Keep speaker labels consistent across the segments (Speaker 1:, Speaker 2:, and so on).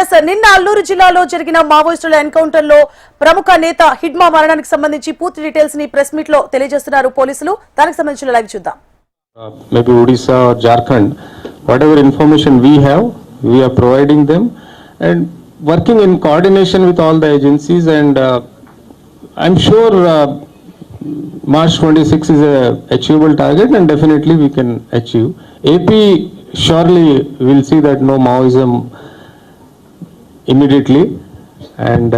Speaker 1: Yes నిన్న అల్లూరు జిల్లాలో జరిగిన మావోయిస్టుల ఎన్కౌంటర్ లో ప్రముఖ నేత హిడ్మా మరణానికి సంబంధించి పూర్తి డీటెయిల్స్ ని ప్రెస్ మీట్ లో తెలియజేస్తున్నారు పోలీసులు. దానికి సంబంధించిన లైవ్ చూద్దాం.
Speaker 2: Maybe Odisha or Jharkhand, whatever information we have, we are providing them and working in coordination with all the agencies, and I'm sure March 26 is a achievable target and definitely we can achieve. AP surely will see that no Maoism immediately, and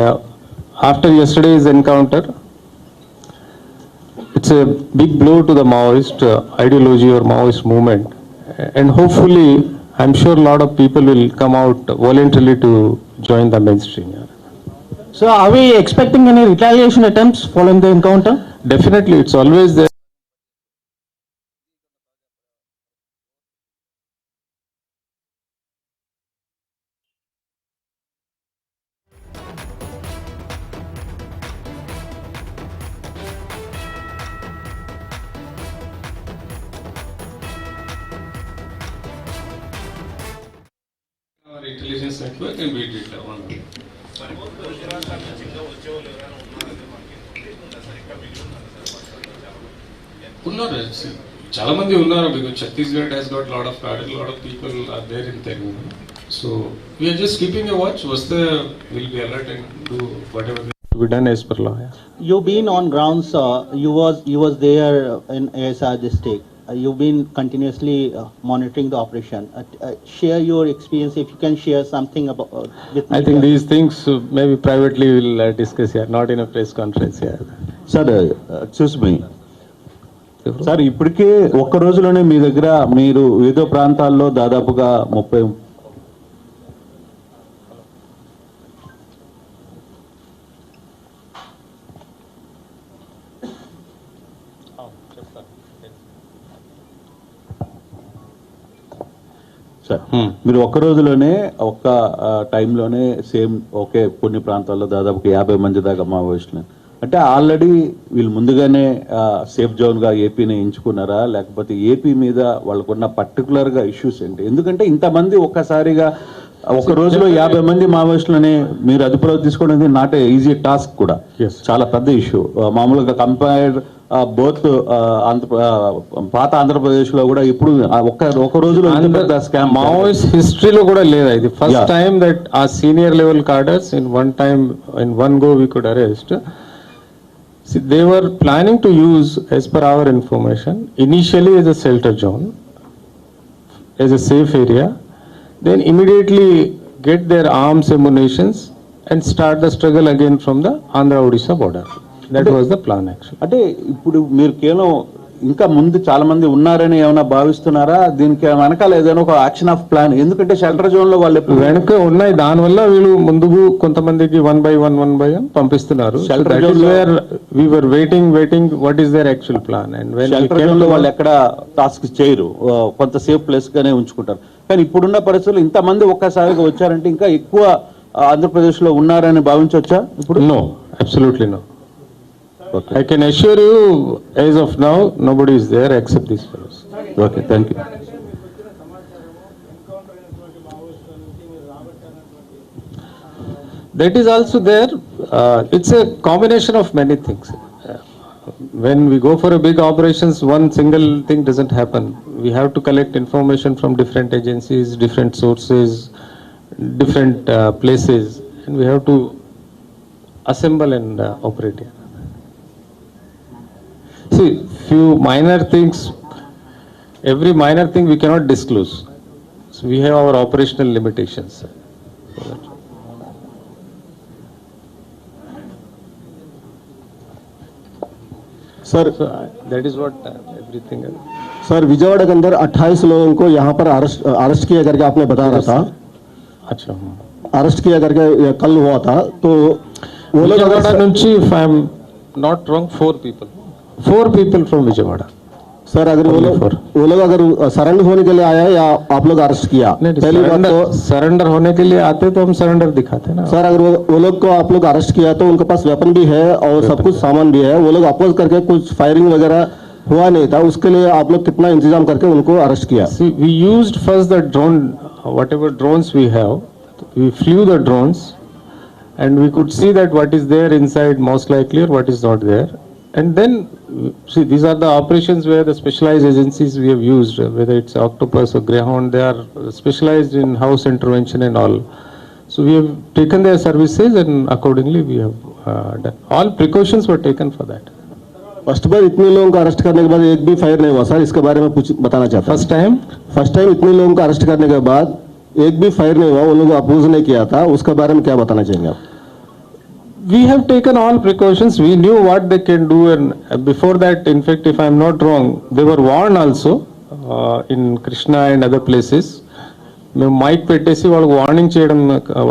Speaker 2: after yesterday's encounter, it's a big blow to the Maoist ideology or Maoist movement, and hopefully I'm sure a lot of people will come out voluntarily to join the mainstream.
Speaker 3: So are we expecting any retaliation attempts following the encounter?
Speaker 2: Definitely, it's always there. Our intelligence network, and we did that one. ఉన్నారు చాలా మంది ఉన్నారు, because Chhattisgarh has got lot of cadre, lot of people are there in Telugu. So we are just keeping a watch. We'll be alert and do whatever to be done as per law.
Speaker 3: You've been on grounds. You was there in ASR district. You've been continuously monitoring the operation. Share your experience, if you can share something about.
Speaker 2: I think these things maybe privately we'll discuss here, not in a press conference here.
Speaker 4: Sir excuse me sir, ఇప్పటికే ఒక్క రోజులోనే మీ దగ్గర మీరు వివిధ ప్రాంతాల్లో దాదాపుగా 30 sir మీరు ఒక్క రోజులోనే ఒక్క టైంలోనే సేమ్ ఒకే కొన్ని ప్రాంతాల్లో దాదాపు 50 మంది దాకా మావోయిస్టులు, అంటే ఆల్రెడీ వీళ్ళు ముందుగానే సేఫ్ జోన్గా ఏపీని ఎంచుకున్నారా, లేకపోతే ఏపీ మీద వాళ్ళకున్న పర్టికులర్గా ఇష్యూస్ ఏంటి? ఎందుకంటే ఇంతమంది ఒక్కసారిగా ఒక రోజులో 50 మంది మావోయిస్టులని మీరు అదుపులోకి తీసుకోవడం నాట్ ఈజీ టాస్క్ కూడా, చాలా పెద్ద ఇష్యూ. మామూలుగా కంపేర్డ్ బోత్ పాత ఆంధ్రప్రదేశ్ లో కూడా ఇప్పుడు ఒక రోజులో
Speaker 2: మావోయిస్ట్ హిస్టరీలో కూడా లేదా ఇది ఫస్ట్ టైం దట్ ఆ senior level కార్డర్స్ in one go we could arrest. They were planning to use, as per our information, initially as a shelter zone, as a safe area, then immediately get their arms, ammunitions, and start the struggle again from the Andhra-Odisha border. That was the plan actually.
Speaker 4: అంటే ఇప్పుడు మీరు కేవలం ఇంకా ముందు చాలా మంది ఉన్నారని ఏమైనా భావిస్తున్నారా? దీనికి వెనకాల ఏదైనా ఒక యాక్షన్ ఆఫ్ ప్లాన్? ఎందుకంటే షెల్టర్ జోన్ లో వాళ్ళు
Speaker 2: వెనక ఉన్నాయి, దానివల్ల వీళ్ళు ముందుకు కొంతమందికి 1 by 1 పంపిస్తున్నారు. Shelter zone where we were waiting what is there actual plan. And
Speaker 4: shelter zone లో వాళ్ళు ఎక్కడ టాస్క్ చేయరు, కొంత సేఫ్ ప్లేస్ గానే ఉంచుకుంటారు. కానీ ఇప్పుడున్న పరిస్థితుల్లో ఇంతమంది ఒక్కసారిగా వచ్చారంటే ఇంకా ఎక్కువ ఆంధ్రప్రదేశ్ లో ఉన్నారని భావించవచ్చా ఇప్పుడు?
Speaker 2: No, absolutely no. I can assure you, as of now, nobody is there except these fellows.
Speaker 4: Okay, thank you.
Speaker 2: That is also there. It's a combination of many things. When we go for a big operations, one single thing doesn't happen. We have to collect information from different agencies, different sources, different places, and we have to assemble and operate here. See, few minor things, every minor thing we cannot disclose. So we have our operational limitations.
Speaker 4: Sir
Speaker 2: That is what everything is.
Speaker 4: Sir, Vijayawada के अंदर 28 लोगों को यहाँ पर arrest किया करके आपने बता रहा था.
Speaker 2: अच्छा,
Speaker 4: अरेस्ट किया करके कल हुआ था, तो वो लोग
Speaker 2: Vijayawada nunchi, if I am not wrong, 4 people from Vijayawada.
Speaker 4: Sir अगर वो लोग अगर सरेंडर होने के लिए आया है या आप लोग अरेस्ट किया?
Speaker 2: पहली बात तो सरेंडर होने के लिए आते तो हम सरेंडर दिखाते ना.
Speaker 4: सर अगर वो लोग को आप लोग अरेस्ट किया तो उनके पास वेपन भी है और सब कुछ सामान भी है, वो लोग अपोज करके कुछ फायरिंग वगैरह हुआ नहीं था, उसके लिए आप लोग कितना इंतजाम करके उनको अरेस्ट किया?
Speaker 2: See, we used first the drone, whatever drones we have, we flew the drones and we could see that what is there inside most likely or what is not there. And then, see, these are the operations where the specialized agencies we have used, whether it's Octopus or Greyhound, they are specialized in house intervention and all. So we have taken their services and accordingly we have done. All precautions were taken for that.
Speaker 5: First बार इतने लोगों को arrest करने के बाद एक भी fire नहीं हुआ सर, इसके बारे में कुछ बताना चाहता हूं। फर्स्ट टाइम इतने लोगों को अरेस्ट करने के बाद एक भी फायर नहीं हुआ, उन लोगों को अपोज नहीं किया था, उसके बारे में क्या बताना चाहेंगे आप?
Speaker 2: We have taken all precautions. We knew what they can do, and before that, in fact, if I am not wrong, they were warned also in Krishna and other places. మేము మైక్ పెట్టేసి వాళ్ళకి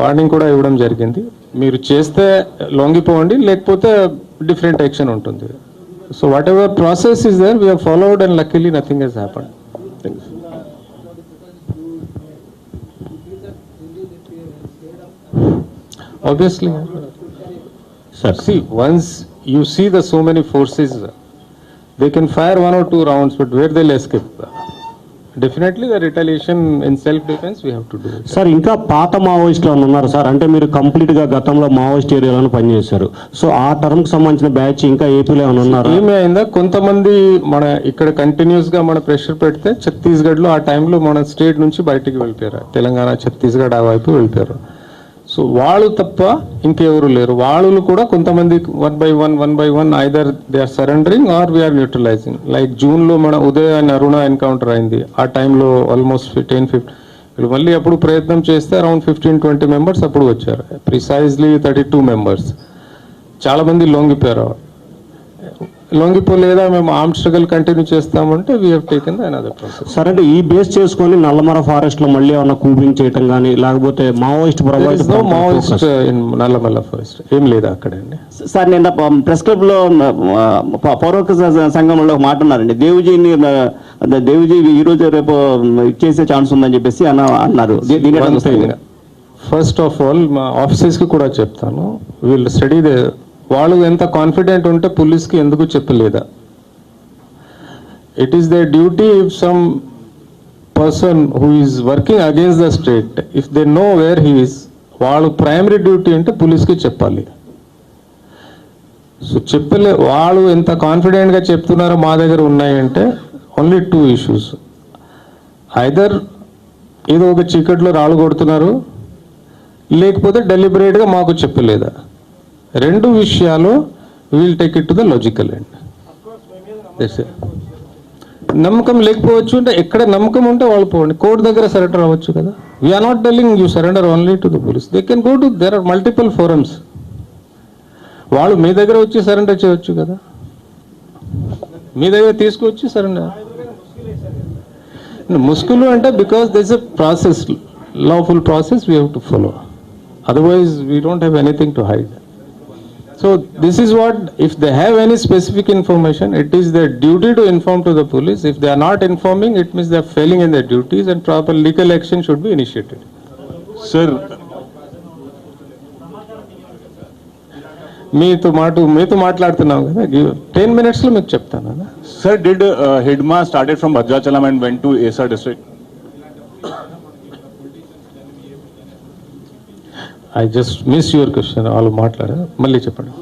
Speaker 2: warning కూడా ఇవ్వడం జరిగింది. మీరు చేస్తే లొంగిపోండి, లేకపోతే డిఫరెంట్ యాక్షన్ ఉంటుంది. So whatever process is there we have followed and luckily nothing has happened. Obviously,
Speaker 5: Sir.
Speaker 2: see, once you see the so many forces, they can fire 1 or 2 rounds, but where they'll escape? Definitely the retaliation in self-defense we have to do it.
Speaker 5: Sir ఇంకా పాత మావోయిస్టులు అని ఉన్నారు sir, అంటే మీరు complete గా గతంలో Maoist ఏరియాలో పనిచేశారు, సో ఆ టర్మ్ కి సంబంధించిన బ్యాచ్ ఇంకా ఏపీలో ఏమైనా ఉన్నారు?
Speaker 2: ఏమి అయిందా, కొంతమంది మన ఇక్కడ కంటిన్యూస్ గా మన ప్రెషర్ పెడితే ఛత్తీస్గఢ్ లో ఆ టైంలో మన స్టేట్ నుంచి బయటికి వెళ్ళిపోయారు, తెలంగాణ ఛత్తీస్గఢ్ ఆ వైపు వెళ్ళిపోయారు. సో వాళ్ళు తప్ప ఇంకెవరు లేరు. వాళ్ళు కూడా కొంతమంది one by one either they are surrendering or we're neutralizing. Like June లో మన ఉదయ్ అండ్ అరుణ ఎన్కౌంటర్ అయింది, ఆ టైంలో ఆల్మోస్ట్ 10-15 మళ్ళీ అప్పుడు ప్రయత్నం చేస్తే అరౌండ్ 15-20 మెంబర్స్ అప్పుడు వచ్చారు, ప్రిసైజ్లీ 32 మెంబర్స్. చాలా మంది లొంగిపోలేదా మేము ఆర్మ్ స్ట్రగల్ కంటిన్యూ చేస్తామంటే we have taken the another process.
Speaker 5: Sir అంటే ఈ బేస్ చేసుకొని నల్లమర ఫారెస్ట్ లో మళ్ళీ ఏమైనా కూపింగ్ చేయటం కానీ లేకపోతే Maoist
Speaker 2: Maoist in Nallamala forest ఏం లేదా అక్కడండి?
Speaker 6: సార్ నిన్న ప్రెస్ క్లబ్ లో పౌరక సంఘంలో మాట అన్నారండి, దేవుజీ ఈ రోజు రేపు ఇచ్చేసే ఛాన్స్ ఉందని చెప్పేసి అన్నారు.
Speaker 2: ఫస్ట్ ఆఫ్ ఆల్ మా ఆఫీసర్స్ కి కూడా చెప్తాను, వీళ్ళు స్టడీ వాళ్ళు ఎంత కాన్ఫిడెంట్ ఉంటే పోలీస్కి ఎందుకు చెప్పలేదా? It is their duty if some person who is working against the state, if they know where he is, వాళ్ళు ప్రైమరీ డ్యూటీ అంటే పోలీస్కి చెప్పాలి. సో వాళ్ళు ఎంత కాన్ఫిడెంట్గా చెప్తున్నారో మా దగ్గర ఉన్నాయంటే ఓన్లీ 2 ఇష్యూస్. ఐదర్ ఏదో ఒక చీకట్లో రాళ్ళు కొడుతున్నారు, లేకపోతే డెలిబరేట్గా మాకు చెప్పలేదా. 2 విషయాలు will take it to the logical end. నమ్మకం లేకపోవచ్చు అంటే, ఎక్కడ నమ్మకం ఉంటే వాళ్ళు పోండి, కోర్టు దగ్గర సరెండర్ అవ్వచ్చు కదా. We're not telling you surrender only to the police, they can go to, there are multiple forums. వాళ్ళు మీ దగ్గర వచ్చి సరెండర్ చేయొచ్చు కదా, మీ దగ్గర తీసుకొచ్చి సరెండర్. ముస్కులు అంటే because this a process, lawful process we have to follow, otherwise we don't have anything to hide. So this is what, if they have any specific information, it is their duty to inform to the police. If they are not informing, it means they are failing in their duties and proper legal action should be initiated.
Speaker 7: Sir,
Speaker 2: మీతో మాట్లాడుతున్నాం కదా, 10 minutes లో మీకు చెప్తాను కదా.
Speaker 7: sir, did Hidma started from Bhadrachalam and went to Esa district?
Speaker 2: I just missed your question. వాళ్ళు మాట్లాడారు, మళ్ళీ చెప్పండి.